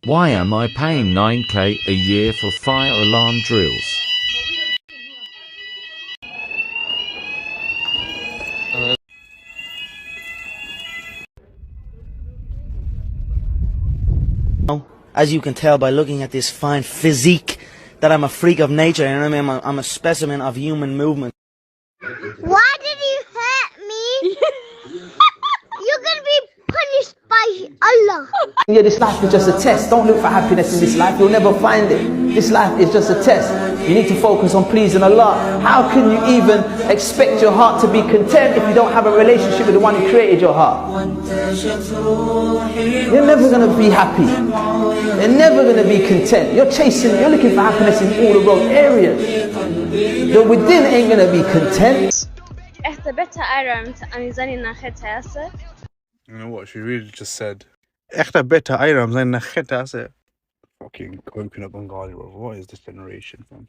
Why am I paying 9k a year for fire alarm drills? As you can tell by looking at this fine physique, that I'm a freak of nature, and I mean, I'm a specimen of human movement. Why did you hurt me? You're gonna be punished by Allah. Yeah, this life is just a test. Don't look for happiness in this life. You'll never find it. This life is just a test. You need to focus on pleasing Allah. How can you even expect your heart to be content if you don't have a relationship with the one who created your heart? You're never going to be happy. You're never going to be content. You're looking for happiness in all the wrong areas. The within ain't going to be content. You know what she really just said? Echter better Iram sein nach Fucking coconut Bengali, bro. What is this generation, fam?